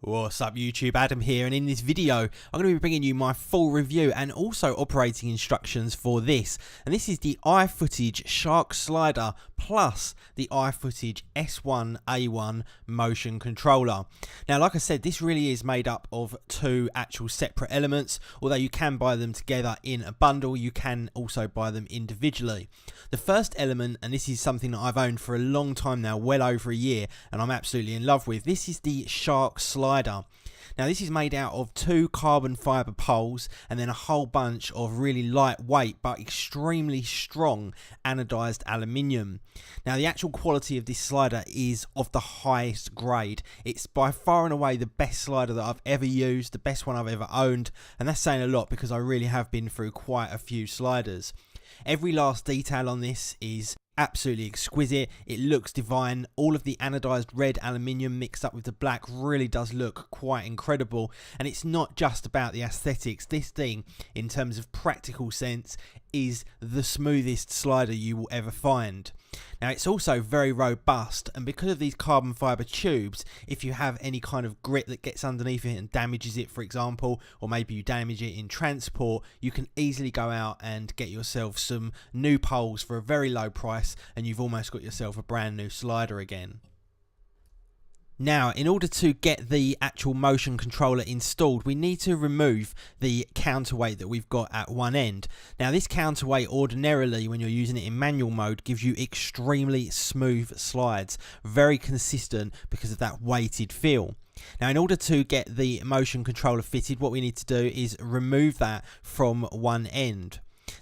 What's up YouTube, Adam here, and in this video I'm going to be bringing you my full review and also operating instructions for this. And this is the iFootage Shark Slider plus the iFootage S1A1 motion controller. Now like I said, this really is made up of two actual separate elements. Although you can buy them together in a bundle, you can also buy them individually. The first element, and this is something that I've owned for a long time now, well over a year, and I'm absolutely in love with, this is the Shark Slider. Now this is made out of two carbon fibre poles and then a whole bunch of really lightweight but extremely strong anodized aluminium. Now the actual quality of this slider is of the highest grade. It's by far and away the best slider that I've ever used, the best one I've ever owned, and that's saying a lot because I really have been through quite a few sliders. Every last detail on this is absolutely exquisite. It looks divine. All of the anodized red aluminium mixed up with the black really does look quite incredible, and it's not just about the aesthetics. This thing, in terms of practical sense, is the smoothest slider you will ever find. Now it's also very robust, and because of these carbon fibre tubes, if you have any kind of grit that gets underneath it and damages it, for example, or maybe you damage it in transport, you can easily go out and get yourself some new poles for a very low price, and you've almost got yourself a brand new slider again. Now, in order to get the actual motion controller installed, we need to remove the counterweight that we've got at one end. Now, this counterweight ordinarily, when you're using it in manual mode, gives you extremely smooth slides, very consistent because of that weighted feel. Now, in order to get the motion controller fitted, what we need to do is remove that from one end.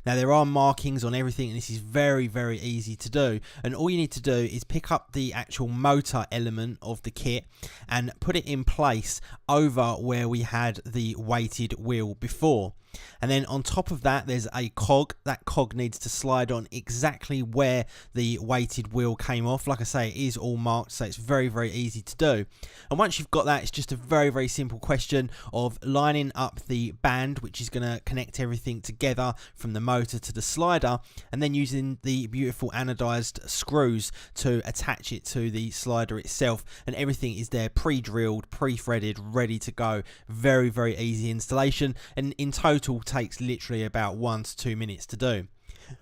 Now there are markings on everything, and this is very easy to do, and all you need to do is pick up the actual motor element of the kit and put it in place over where we had the weighted wheel before. And then on top of that there's a cog. That cog needs to slide on exactly where the weighted wheel came off. Like I say, it is all marked, so it's very easy to do. And once you've got that, it's just a very simple question of lining up the band, which is going to connect everything together from the motor to the slider, and then using the beautiful anodized screws to attach it to the slider itself, and everything is there pre-drilled, pre-threaded, ready to go. Very easy installation, and in total takes literally about 1 to 2 minutes to do.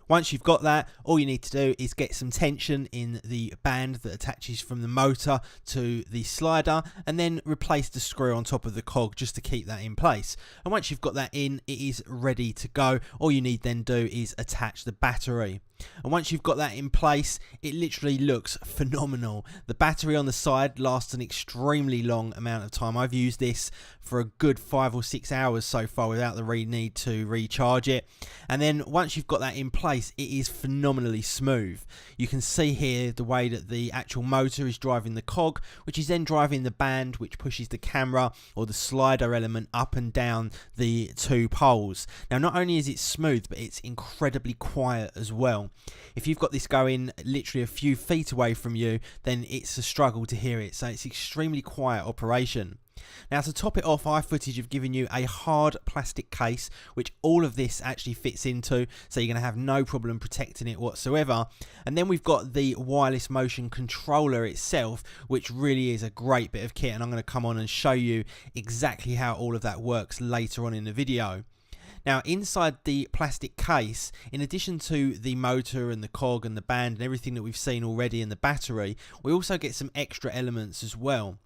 Once you've got that, all you need to do is get some tension in the band that attaches from the motor to the slider, and then replace the screw on top of the cog just to keep that in place. And once you've got that in, it is ready to go. All you need then do is attach the battery. And once you've got that in place, it literally looks phenomenal. The battery on the side lasts an extremely long amount of time. I've used this for a good 5 or 6 hours so far without the need to recharge it. And then once you've got that in place, it is phenomenally smooth. You can see here the way that the actual motor is driving the cog, which is then driving the band, which pushes the camera or the slider element up and down the two poles. Now not only is it smooth, but it's incredibly quiet as well. If you've got this going literally a few feet away from you, then it's a struggle to hear it, so it's extremely quiet operation. Now to top it off, iFootage have given you a hard plastic case which all of this actually fits into, so you're going to have no problem protecting it whatsoever. And then we've got the wireless motion controller itself, which really is a great bit of kit, and I'm going to come on and show you exactly how all of that works later on in the video. Now inside the plastic case, in addition to the motor and the cog and the band and everything that we've seen already in the battery, we also get some extra elements as well.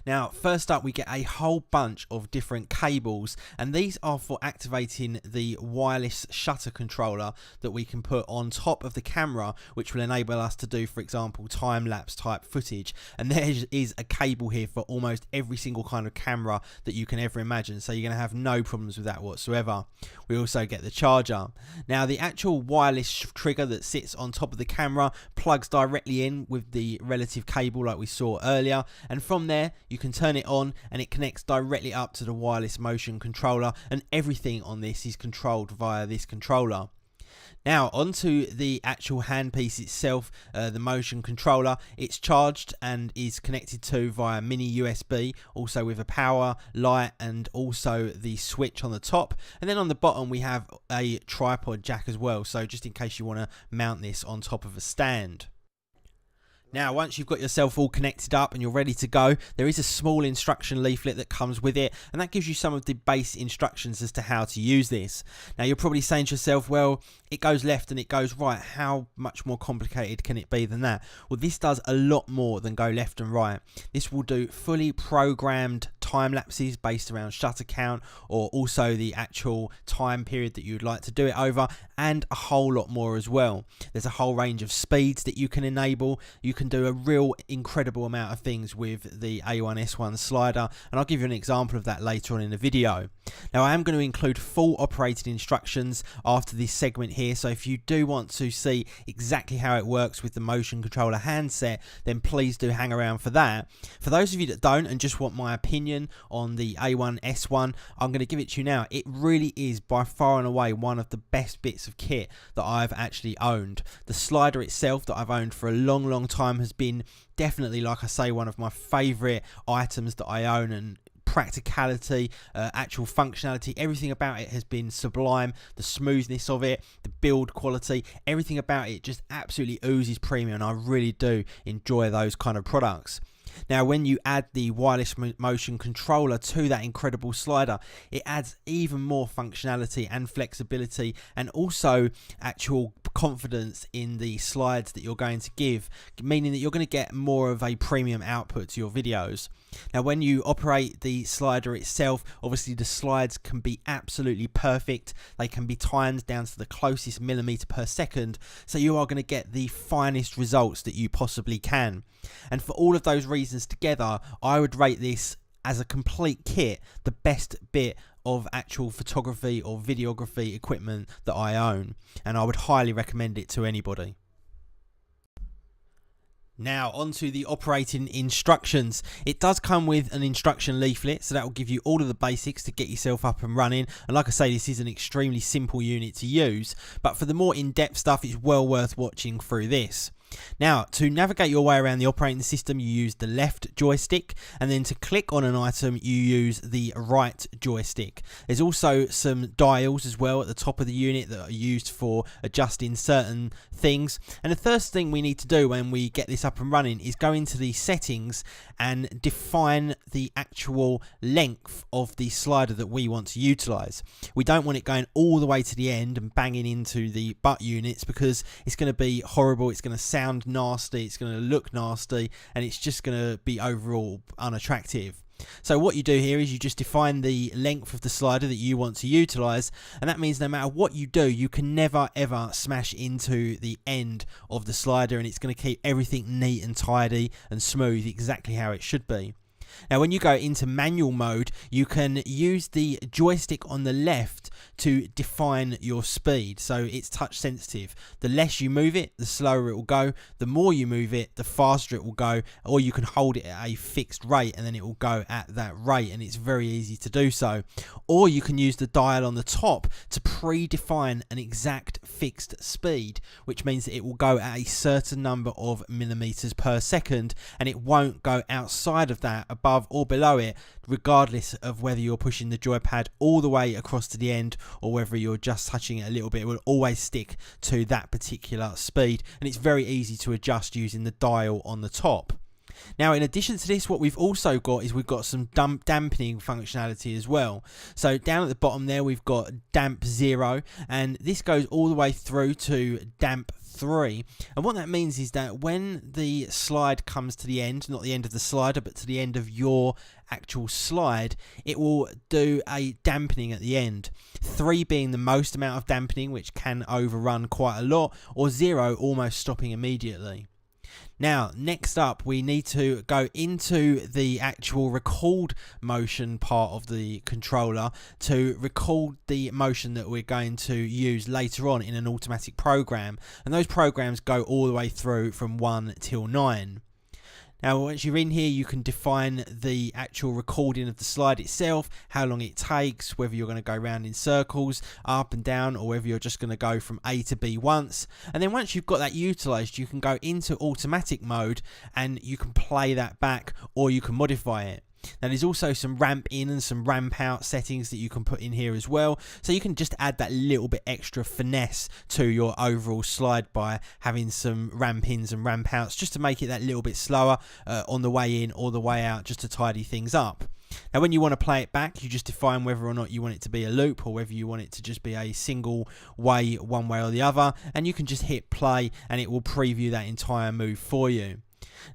Now first up, we get a whole bunch of different cables, and these are for activating the wireless shutter controller that we can put on top of the camera, which will enable us to do, for example, time-lapse type footage. And there is a cable here for almost every single kind of camera that you can ever imagine, so you're going to have no problems with that whatsoever. We also get the charger. Now the actual wireless trigger that sits on top of the camera plugs directly in with the relative cable like we saw earlier, and from there you can turn it on and it connects directly up to the wireless motion controller, and everything on this is controlled via this controller. Now onto the actual handpiece itself, the motion controller. It's charged and is connected to via mini USB, also with a power light and also the switch on the top. And then on the bottom we have a tripod jack as well, so just in case you want to mount this on top of a stand. Now, once you've got yourself all connected up and you're ready to go, there is a small instruction leaflet that comes with it, and that gives you some of the base instructions as to how to use this. Now, you're probably saying to yourself, well, it goes left and it goes right. How much more complicated can it be than that? Well, this does a lot more than go left and right. This will do fully programmed time lapses based around shutter count, or also the actual time period that you'd like to do it over, and a whole lot more as well. There's a whole range of speeds that you can enable. You can do a real incredible amount of things with the A1 S1 slider, and I'll give you an example of that later on in the video. Now, I am going to include full operating instructions after this segment here, so if you do want to see exactly how it works with the motion controller handset, then please do hang around for that. For those of you that don't and just want my opinion on the A1 S1, I'm going to give it to you now. It really is by far and away one of the best bits of kit that I've actually owned. The slider itself that I've owned for a long time has been definitely, like I say, one of my favourite items that I own, and practicality, actual functionality, everything about it has been sublime. The smoothness of it, the build quality, everything about it just absolutely oozes premium, and I really do enjoy those kind of products. Now, when you add the wireless motion controller to that incredible slider, it adds even more functionality and flexibility, and also actual confidence in the slides that you're going to give, meaning that you're going to get more of a premium output to your videos. Now, when you operate the slider itself, obviously the slides can be absolutely perfect. They can be timed down to the closest millimeter per second, so you are going to get the finest results that you possibly can. And for all of those reasons together, I would rate this as a complete kit the best bit of actual photography or videography equipment that I own, and I would highly recommend it to anybody. Now, onto the operating instructions. It does come with an instruction leaflet, so that will give you all of the basics to get yourself up and running. And like I say, this is an extremely simple unit to use, but for the more in-depth stuff, it's well worth watching through this. Now, to navigate your way around the operating system, you use the left joystick, and then to click on an item, you use the right joystick. There's also some dials as well at the top of the unit that are used for adjusting certain things. And the first thing we need to do when we get this up and running is go into the settings and define the actual length of the slider that we want to utilize. We don't want it going all the way to the end and banging into the butt units, because it's going to be horrible. It's going to sound nasty, it's going to look nasty, and it's just going to be overall unattractive. So what you do here is you just define the length of the slider that you want to utilize, and that means no matter what you do, you can never ever smash into the end of the slider, and it's going to keep everything neat and tidy and smooth, exactly how it should be. Now, when you go into manual mode, you can use the joystick on the left to define your speed, so it's touch sensitive. The less you move it, the slower it will go. The more you move it, the faster it will go, or you can hold it at a fixed rate and then it will go at that rate, and it's very easy to do so. Or you can use the dial on the top to predefine an exact fixed speed, which means that it will go at a certain number of millimeters per second, and it won't go outside of that, above or below it, regardless of whether you're pushing the joypad all the way across to the end or whether you're just touching it a little bit. It will always stick to that particular speed, and it's very easy to adjust using the dial on the top. Now, in addition to this, what we've also got is we've got some dampening functionality as well. So down at the bottom there, we've got damp 0, and this goes all the way through to damp 3. And what that means is that when the slide comes to the end, not the end of the slider, but to the end of your actual slide, it will do a dampening at the end. 3 being the most amount of dampening, which can overrun quite a lot, or 0 almost stopping immediately. Now, next up, we need to go into the actual record motion part of the controller to record the motion that we're going to use later on in an automatic program. And those programs go all the way through from 1 till 9. Now, once you're in here, you can define the actual recording of the slide itself, how long it takes, whether you're going to go around in circles, up and down, or whether you're just going to go from A to B once. And then once you've got that utilized, you can go into automatic mode and you can play that back, or you can modify it. Now there's also some ramp in and some ramp out settings that you can put in here as well, so you can just add that little bit extra finesse to your overall slide by having some ramp ins and ramp outs, just to make it that little bit slower on the way in or the way out, just to tidy things up. Now when you want to play it back, you just define whether or not you want it to be a loop or whether you want it to just be a single way, one way or the other, and you can just hit play and it will preview that entire move for you.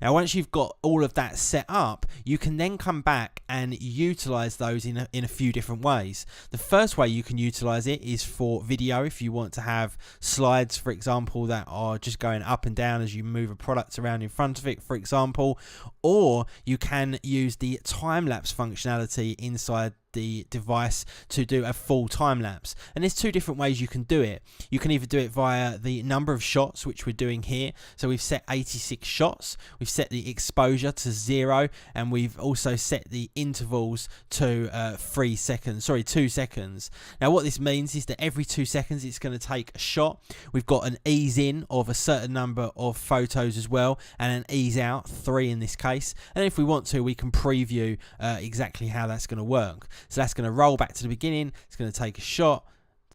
Now once you've got all of that set up, you can then come back and utilize those in a few different ways. The first way you can utilize it is for video, if you want to have slides, for example, that are just going up and down as you move a product around in front of it, for example, or you can use the time-lapse functionality inside the device to do a full time lapse. And there's two different ways you can do it. You can either do it via the number of shots, which we're doing here. So we've set 86 shots, we've set the exposure to 0, and we've also set the intervals to 2 seconds. Now what this means is that every 2 seconds it's going to take a shot. We've got an ease in of a certain number of photos as well, and an ease out, 3 in this case. And if we want to, we can preview exactly how that's going to work. So that's going to roll back to the beginning, it's going to take a shot,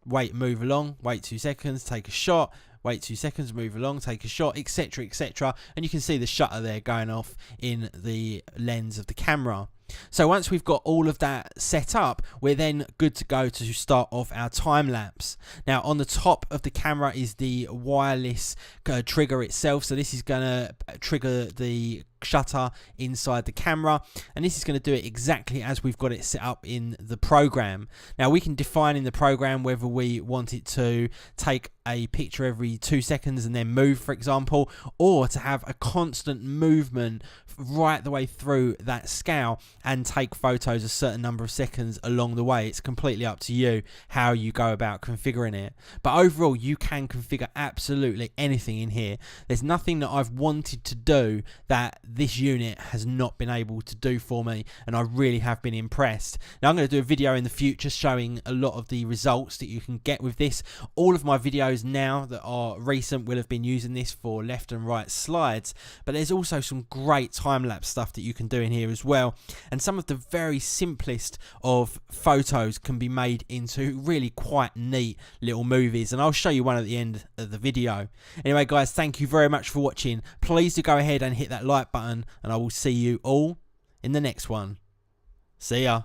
wait, move along, wait 2 seconds, take a shot, wait 2 seconds, move along, take a shot, etc, etc. And you can see the shutter there going off in the lens of the camera. So once we've got all of that set up, we're then good to go to start off our time lapse. Now on the top of the camera is the wireless trigger itself, so this is going to trigger the shutter inside the camera, and this is going to do it exactly as we've got it set up in the program. Now we can define in the program whether we want it to take a picture every 2 seconds and then move, for example, or to have a constant movement right the way through that scale and take photos a certain number of seconds along the way. It's completely up to you how you go about configuring it, but overall you can configure absolutely anything in here. There's nothing that I've wanted to do that this unit has not been able to do for me, and I really have been impressed. Now I'm going to do a video in the future showing a lot of the results that you can get with this. All of my videos now that are recent will have been using this for left and right slides, but there's also some great time-lapse stuff that you can do in here as well, and some of the very simplest of photos can be made into really quite neat little movies, and I'll show you one at the end of the video. Anyway guys, thank you very much for watching. Please do go ahead and hit that like button, and I will see you all in the next one. See ya.